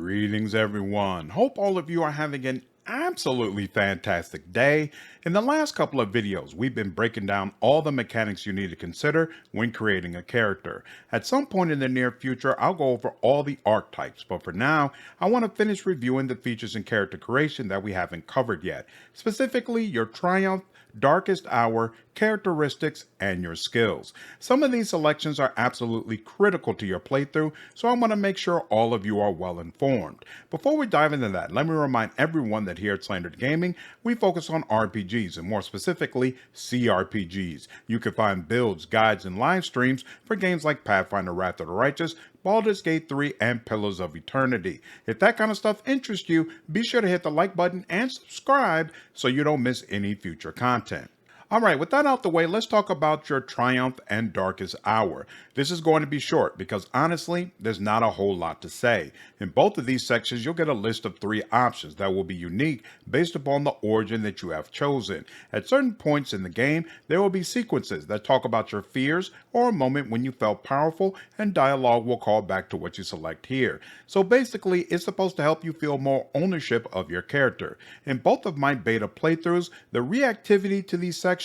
Greetings, everyone. Hope all of you are having an absolutely fantastic day. In the last couple of videos, we've been breaking down all the mechanics you need to consider when creating a character. At some point in the near future, I'll go over all the archetypes, but for now, I want to finish reviewing the features in character creation that we haven't covered yet, specifically your triumph, darkest hour, characteristics, and your skills. Some of these selections are absolutely critical to your playthrough, so I want to make sure all of you are well informed. Before we dive into that, let me remind everyone that here at Slandered Gaming, we focus on RPGs, and more specifically, CRPGs. You can find builds, guides, and live streams for games like Pathfinder Wrath of the Righteous, Baldur's Gate 3, and Pillars of Eternity. If that kind of stuff interests you, be sure to hit the like button and subscribe so you don't miss any future content. Alright, with that out the way, let's talk about your Triumph and Darkest Hour. This is going to be short because honestly, there's not a whole lot to say. In both of these sections, you'll get a list of 3 options that will be unique based upon the origin that you have chosen. At certain points in the game, there will be sequences that talk about your fears or a moment when you felt powerful, and dialogue will call back to what you select here. So basically, it's supposed to help you feel more ownership of your character. In both of my beta playthroughs, the reactivity to these sections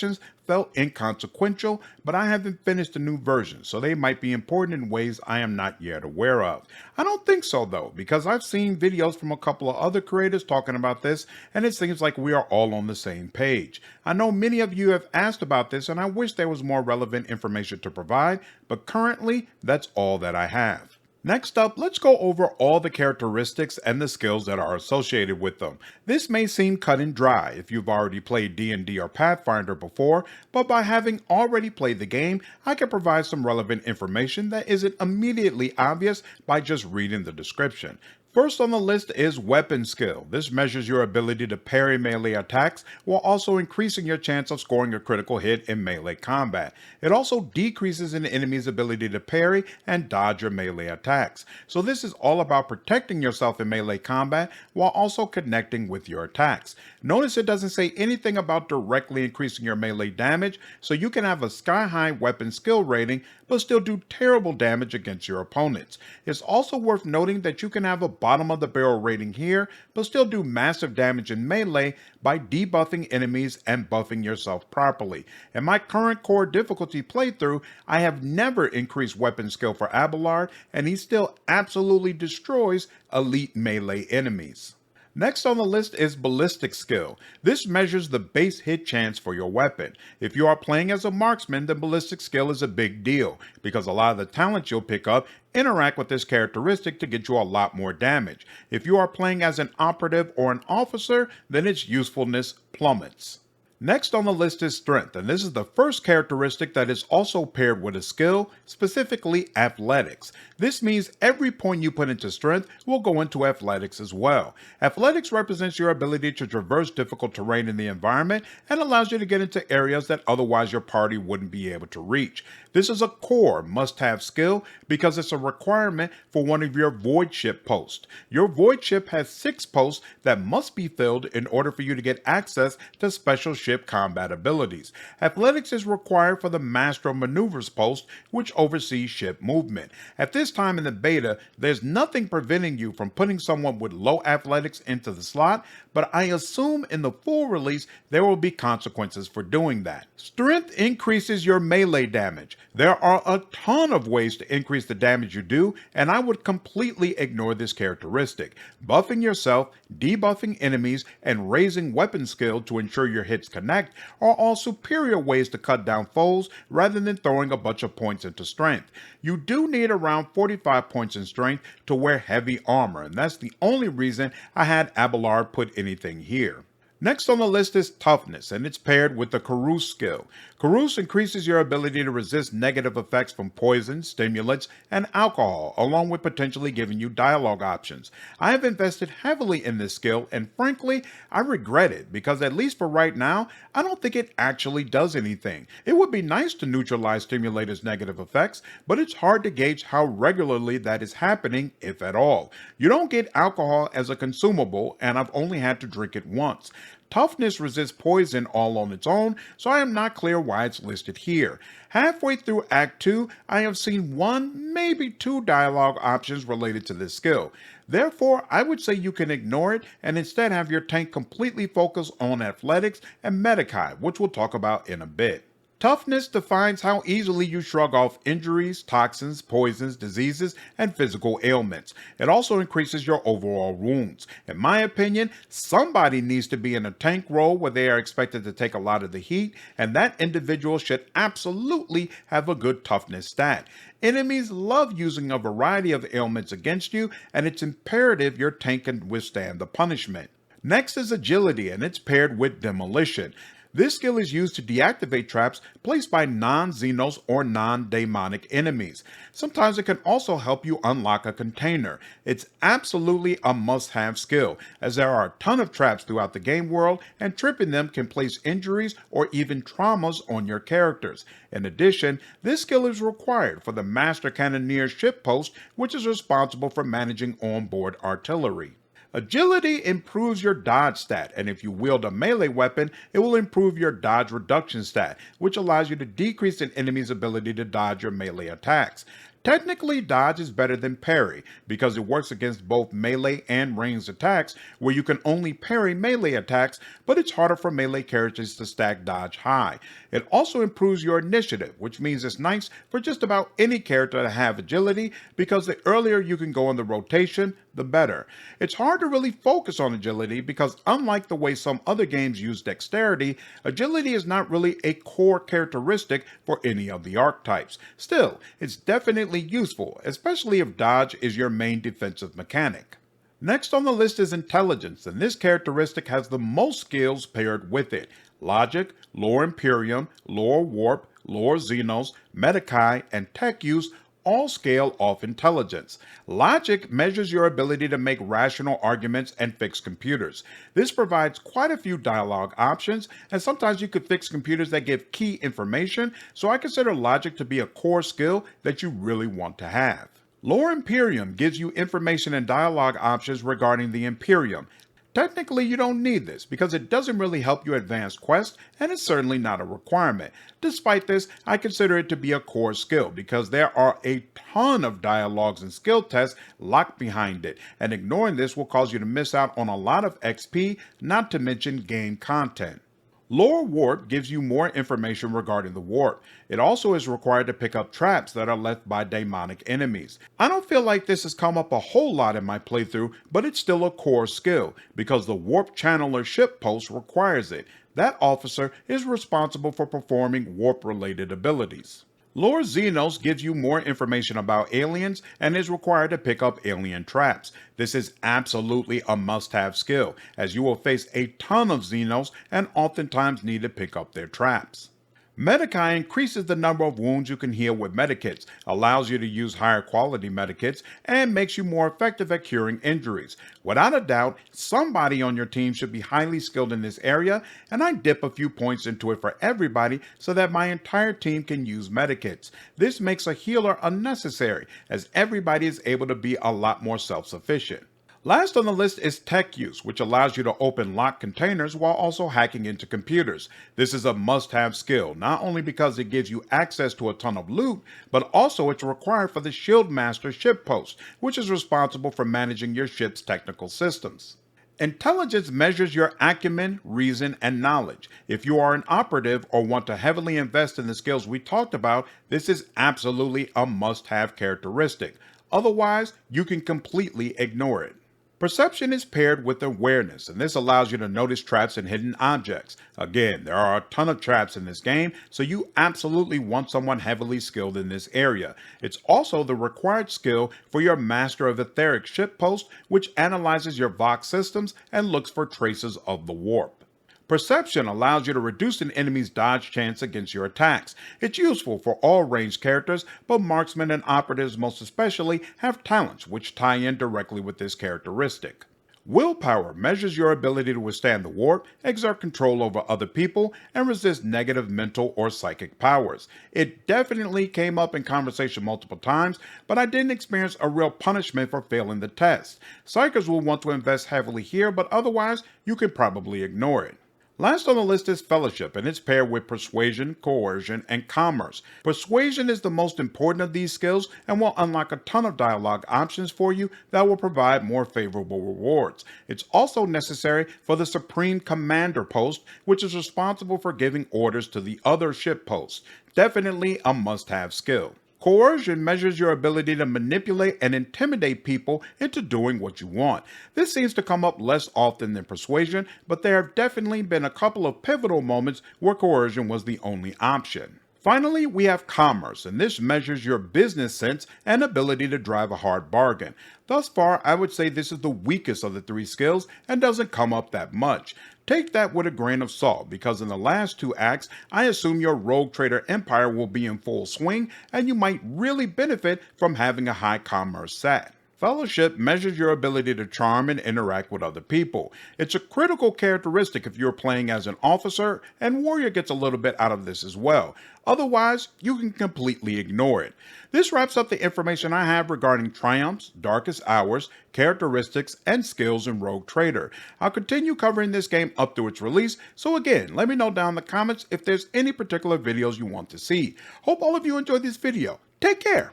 felt inconsequential, but I haven't finished the new version, so they might be important in ways I am not yet aware of. I don't think so though, because I've seen videos from a couple of other creators talking about this, and it seems like we are all on the same page. I know many of you have asked about this, and I wish there was more relevant information to provide, but currently, that's all that I have. Next up, let's go over all the characteristics and the skills that are associated with them. This may seem cut and dry if you've already played D&D or Pathfinder before, but by having already played the game, I can provide some relevant information that isn't immediately obvious by just reading the description. First on the list is Weapon Skill. This measures your ability to parry melee attacks while also increasing your chance of scoring a critical hit in melee combat. It also decreases an enemy's ability to parry and dodge your melee attacks. So this is all about protecting yourself in melee combat while also connecting with your attacks. Notice it doesn't say anything about directly increasing your melee damage, so you can have a sky-high weapon skill rating but still do terrible damage against your opponents. It's also worth noting that you can have a bottom of the barrel rating here, but still do massive damage in melee by debuffing enemies and buffing yourself properly. In my current core difficulty playthrough, I have never increased weapon skill for Abelard, and he still absolutely destroys elite melee enemies. Next on the list is Ballistic Skill. This measures the base hit chance for your weapon. If you are playing as a marksman, then Ballistic Skill is a big deal, because a lot of the talents you'll pick up interact with this characteristic to get you a lot more damage. If you are playing as an operative or an officer, then its usefulness plummets. Next on the list is Strength, and this is the first characteristic that is also paired with a skill, specifically Athletics. This means every point you put into Strength will go into Athletics as well. Athletics represents your ability to traverse difficult terrain in the environment and allows you to get into areas that otherwise your party wouldn't be able to reach. This is a core must-have skill because it's a requirement for one of your Void Ship posts. Your Void Ship has 6 posts that must be filled in order for you to get access to special ship combat abilities. Athletics is required for the Master of Maneuvers post, which oversees ship movement. At this time in the beta, there's nothing preventing you from putting someone with low athletics into the slot, but I assume in the full release there will be consequences for doing that. Strength increases your melee damage. There are a ton of ways to increase the damage you do, and I would completely ignore this characteristic. Buffing yourself, debuffing enemies, and raising weapon skill to ensure your hits connect are all superior ways to cut down foes rather than throwing a bunch of points into strength. You do need around 45 points in strength to wear heavy armor, and that's the only reason I had Abelard put anything here. Next on the list is Toughness, and it's paired with the Carouse skill. Carouse increases your ability to resist negative effects from poison, stimulants, and alcohol, along with potentially giving you dialogue options. I have invested heavily in this skill, and frankly, I regret it, because at least for right now, I don't think it actually does anything. It would be nice to neutralize stimulators' negative effects, but it's hard to gauge how regularly that is happening, if at all. You don't get alcohol as a consumable, and I've only had to drink it once. Toughness resists poison all on its own, so I am not clear why it's listed here. Halfway through Act 2, I have seen one, maybe two dialogue options related to this skill. Therefore, I would say you can ignore it and instead have your tank completely focus on athletics and Medicae, which we'll talk about in a bit. Toughness defines how easily you shrug off injuries, toxins, poisons, diseases, and physical ailments. It also increases your overall wounds. In my opinion, somebody needs to be in a tank role where they are expected to take a lot of the heat, and that individual should absolutely have a good toughness stat. Enemies love using a variety of ailments against you, and it's imperative your tank can withstand the punishment. Next is agility, and it's paired with demolition. This skill is used to deactivate traps placed by non-Xenos or non-demonic enemies. Sometimes it can also help you unlock a container. It's absolutely a must-have skill, as there are a ton of traps throughout the game world, and tripping them can place injuries or even traumas on your characters. In addition, this skill is required for the Master Cannoneer's ship post, which is responsible for managing onboard artillery. Agility improves your dodge stat, and if you wield a melee weapon, it will improve your dodge reduction stat, which allows you to decrease an enemy's ability to dodge your melee attacks. Technically, dodge is better than parry, because it works against both melee and ranged attacks, where you can only parry melee attacks, but it's harder for melee characters to stack dodge high. It also improves your initiative, which means it's nice for just about any character to have agility, because the earlier you can go in the rotation, the better. It's hard to really focus on agility because unlike the way some other games use dexterity, agility is not really a core characteristic for any of the archetypes. Still, it's definitely useful, especially if dodge is your main defensive mechanic. Next on the list is intelligence, and this characteristic has the most skills paired with it. Logic, lore Imperium, lore warp, lore Xenos, Medicae, and tech use all scale off intelligence. Logic measures your ability to make rational arguments and fix computers. This provides quite a few dialogue options, and sometimes you could fix computers that give key information, so I consider logic to be a core skill that you really want to have. Lore Imperium gives you information and dialogue options regarding the Imperium. Technically, you don't need this because it doesn't really help you advance quests, and it's certainly not a requirement. Despite this, I consider it to be a core skill because there are a ton of dialogues and skill tests locked behind it, and ignoring this will cause you to miss out on a lot of XP, not to mention game content. Lore Warp gives you more information regarding the warp. It also is required to pick up traps that are left by demonic enemies. I don't feel like this has come up a whole lot in my playthrough, but it's still a core skill because the warp channeler ship post requires it. That officer is responsible for performing warp-related abilities. Lore Xenos gives you more information about aliens and is required to pick up alien traps. This is absolutely a must-have skill, as you will face a ton of Xenos and oftentimes need to pick up their traps. Medicae increases the number of wounds you can heal with medikits, allows you to use higher quality medikits, and makes you more effective at curing injuries. Without a doubt, somebody on your team should be highly skilled in this area, and I dip a few points into it for everybody so that my entire team can use medikits. This makes a healer unnecessary, as everybody is able to be a lot more self-sufficient. Last on the list is tech use, which allows you to open locked containers while also hacking into computers. This is a must-have skill, not only because it gives you access to a ton of loot, but also it's required for the Shield Master ship post, which is responsible for managing your ship's technical systems. Intelligence measures your acumen, reason, and knowledge. If you are an operative or want to heavily invest in the skills we talked about, this is absolutely a must-have characteristic. Otherwise, you can completely ignore it. Perception is paired with awareness, and this allows you to notice traps and hidden objects. Again, there are a ton of traps in this game, so you absolutely want someone heavily skilled in this area. It's also the required skill for your Master of Etheric ship post, which analyzes your Vox systems and looks for traces of the warp. Perception allows you to reduce an enemy's dodge chance against your attacks. It's useful for all ranged characters, but marksmen and operatives most especially have talents which tie in directly with this characteristic. Willpower measures your ability to withstand the warp, exert control over other people, and resist negative mental or psychic powers. It definitely came up in conversation multiple times, but I didn't experience a real punishment for failing the test. Psychers will want to invest heavily here, but otherwise, you can probably ignore it. Last on the list is Fellowship, and it's paired with Persuasion, Coercion, and Commerce. Persuasion is the most important of these skills and will unlock a ton of dialogue options for you that will provide more favorable rewards. It's also necessary for the Supreme Commander post, which is responsible for giving orders to the other ship posts. Definitely a must-have skill. Coercion measures your ability to manipulate and intimidate people into doing what you want. This seems to come up less often than Persuasion, but there have definitely been a couple of pivotal moments where Coercion was the only option. Finally, we have Commerce, and this measures your business sense and ability to drive a hard bargain. Thus far, I would say this is the weakest of the three skills and doesn't come up that much. Take that with a grain of salt, because in the last two acts, I assume your rogue trader empire will be in full swing, and you might really benefit from having a high commerce stat. Fellowship measures your ability to charm and interact with other people. It's a critical characteristic if you're playing as an officer, and Warrior gets a little bit out of this as well. Otherwise, you can completely ignore it. This wraps up the information I have regarding triumphs, darkest hours, characteristics, and skills in Rogue Trader. I'll continue covering this game up to its release, so again, let me know down in the comments if there's any particular videos you want to see. Hope all of you enjoyed this video. Take care!